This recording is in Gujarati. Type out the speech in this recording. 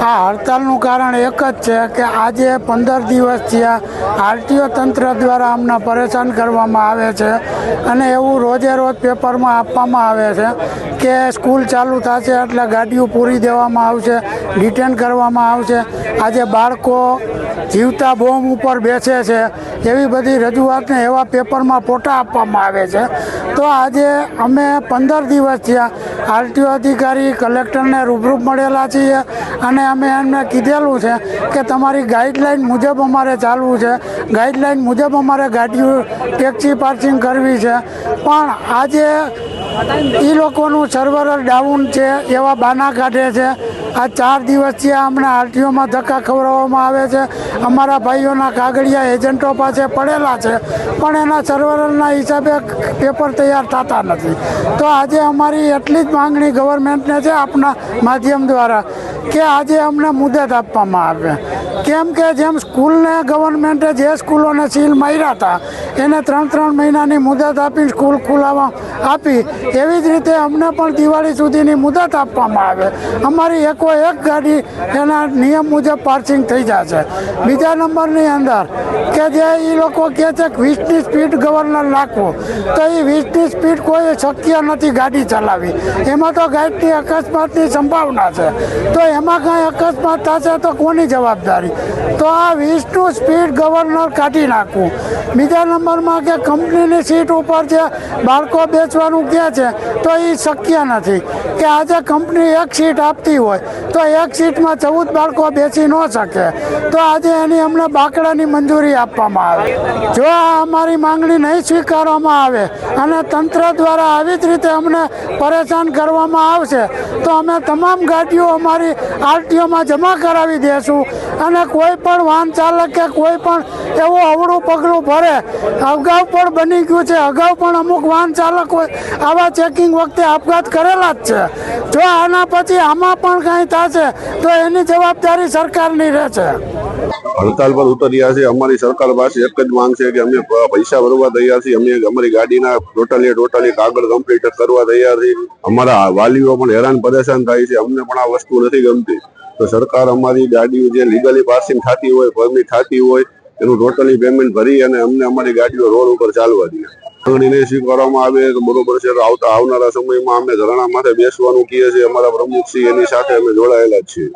આ હડતાલનું કારણ એક જ છે કે આજે 15 દિવસ થયા આરટીઓ તંત્ર દ્વારા અમને પરેશાન કરવામાં આવે છે અને એવું રોજે રોજ પેપરમાં આપવામાં આવે છે કે સ્કૂલ ચાલુ થશે એટલે ગાડીઓ પૂરી દેવામાં આવશે, ડિટેન કરવામાં આવશે। આજે બાળકો જીવતા બોમ્બ ઉપર બેસે છે એવી બધી રજૂઆતને એવા પેપરમાં ફોટા આપવામાં આવે છે। તો આજે અમે 15 દિવસ થયા આરટીઓ અધિકારી કલેક્ટરને રૂબરૂ મળેલા છીએ અને અમે એમને કીધેલું છે કે તમારી ગાઈડલાઈન મુજબ અમારે ચાલવું છે, ગાઈડલાઈન મુજબ અમારે ગાડીઓ ટેક્સી પાર્કિંગ કરવી છે, પણ આજે એ લોકોનું સર્વર ડાઉન છે એવા બાના કાઢે છે। આ 4 દિવસથી અમને આરટીઓમાં ધક્કા ખવડાવવામાં આવે છે। અમારા ભાઈઓના કાગળિયા એજન્ટો પાસે પડેલા છે પણ એના સર્વરના હિસાબે પેપર તૈયાર થતા નથી। તો આજે અમારી એટલી જ માંગણી ગવર્મેન્ટને છે આપના માધ્યમ દ્વારા કે આજે અમને મુદત આપવામાં આવે, કેમ કે જેમ સ્કૂલને ગવર્મેન્ટે જે સ્કૂલોને સીલ માર્યા હતા એને 3 મહિનાની મુદત આપી સ્કૂલ ખોલાવવા આપી, એવી જ રીતે અમને પણ દિવાળી સુધીની મુદત આપવામાં આવે। અમારી એક ગાડી એના નિયમ મુજબ પાર્કિંગ થઈ જશે। બીજા નંબરની અંદર કે જે એ લોકો કહે છે કે 20ની સ્પીડ ગવર્નર નાખવો, તો એ 20ની સ્પીડ કોઈ શક્ય નથી ગાડી ચલાવી, એમાં તો ગાડીની અકસ્માતની સંભાવના છે। તો એમાં કાંઈ અકસ્માત થશે તો કોની જવાબદારી? તો આ 20નું સ્પીડ ગવર્નર કાઢી નાખવું। બીજા નંબરમાં કે કંપનીની સીટ ઉપર જે બાળકો બેસવાનું કહે છે તો એ શક્ય નથી કે આજે કંપની એક સીટ આપતી હોય તો એક સીટમાં 14 બાળકો બેસી ન શકે, તો આજે એની અમને બાકડાની મંજૂરી આપવામાં આવે। જો આ અમારી માંગણી નહીં સ્વીકારવામાં આવે અને તંત્ર દ્વારા આવી જ રીતે અમને પરેશાન કરવામાં આવશે તો અમે તમામ ગાડીઓ અમારી આરટીઓમાં જમા કરાવી દઈશું અને કોઈ પણ વાહન ચાલક કે કોઈ પણ એવું અવળું પગલું ભરે, અગાઉ પણ બની ગયું છે, અગાઉ પણ અમુક વાહન ચાલકો આવા ચેકિંગ વખતે આપઘાત કરેલા જ છે। જો આના પછી આમાં પણ કાંઈ થશે તો એની જવાબદારી સરકારની રહેશે। હડતાલ પર ઉતર્યા છે। અમારી સરકાર પાસે એક જ માંગ છે કે અમે પૈસા ભરવા તૈયાર છીએ, અમે અમારી ગાડીના ટોટલી કાગળ કમ્પ્લીટ કરવા તૈયાર છીએ। અમારા વાલીઓ પણ હેરાન પરેશાન થાય છે, અમને પણ આ વસ્તુ નથી ગમતી। તો સરકાર અમારી ગાડીઓ જે લીગલી પાસિંગ થતી હોય, પરમિટ થતી હોય એનું ટોટલી પેમેન્ટ ભરી અને અમને અમારી ગાડીઓ રોડ ઉપર ચાલવા દે। માંગણી નહીં સ્વીકારવામાં આવે તો બરોબર છે, આવનારા સમયમાં અમે ધરણા માટે બેસવાનું કહીએ છીએ। અમારા પ્રમુખશ્રી એની સાથે અમે જોડાયેલા જ છીએ।